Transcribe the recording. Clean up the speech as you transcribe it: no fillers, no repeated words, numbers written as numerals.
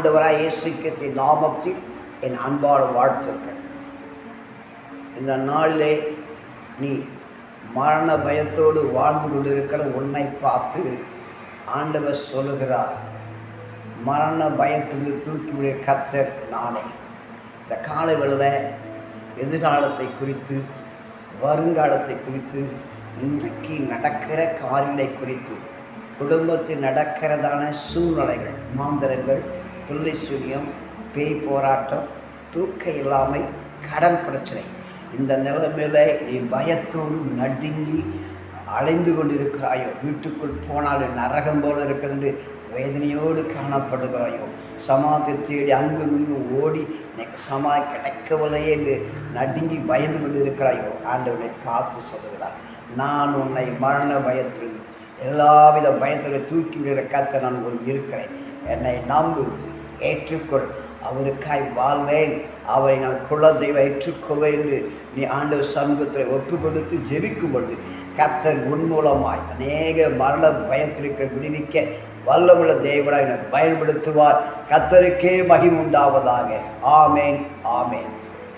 ஆண்டவராய் இயேசு கிறிஸ்துவின் நாமத்தில் என் அன்பான வாழ்த்துக்கள். இந்த நாளிலே நீ மரண பயத்தோடு வாழ்ந்து கொண்டிருக்கிற உன்னை பார்த்து ஆண்டவர் சொல்லுகிறார், மரண பயத்திலிருந்து தூக்கிவிட கர்த்தர் நானே. இந்த காலை வேளையில் எதிர்காலத்தை குறித்து, வருங்காலத்தை குறித்து, இன்றைக்கு நடக்கிற காரியங்களை குறித்து, குடும்பத்தில் நடக்கிறதான சூழ்நிலைகள், மாந்திரங்கள், பிள்ளை சூனியம், பேய் போராட்டம், தூக்க இல்லாமை, கடன் பிரச்சனை, இந்த நிலைமையில நீ பயத்தோடு நடுங்கி அலைந்து கொண்டிருக்கிறாயோ, வீட்டுக்குள் போனால் நரகம் போல இருக்கிறது வேதனையோடு காணப்படுகிறாயோ, சமாதத்தை தேடி அங்கும் இங்கும் ஓடி எனக்கு சமாதி கிடைக்கவில்லையே என்று நடுங்கி பயந்து கொண்டு இருக்கிறாயோ, ஆண்டவனை பார்த்து சொல்லுகிறார், நான் உன்னை மரண பயத்தில் எல்லாவித பயத்தில் தூக்கி விடுகிற கர்த்தர் நான் இருக்கிறேன். என்னை நம்பு, ஏற்றுக்கொள், அவருக்காய் வாழ்வேன், அவரை நான் குலதெய்வம் ஏற்றுக்கொள்வேன் என்று நீ ஆண்டவர் சமூகத்தில் ஒப்பு கொடுத்து ஜெபிக்கும் பொழுது கர்த்தர் உன் மூலமாய் அநேக மரண பயத்திற்கு விடுவிக்க வல்லமுள்ள தேவனாய் பயன்படுத்துவார். கர்த்தருக்கே மகிமை உண்டாவதாக. ஆமேன், ஆமேன்.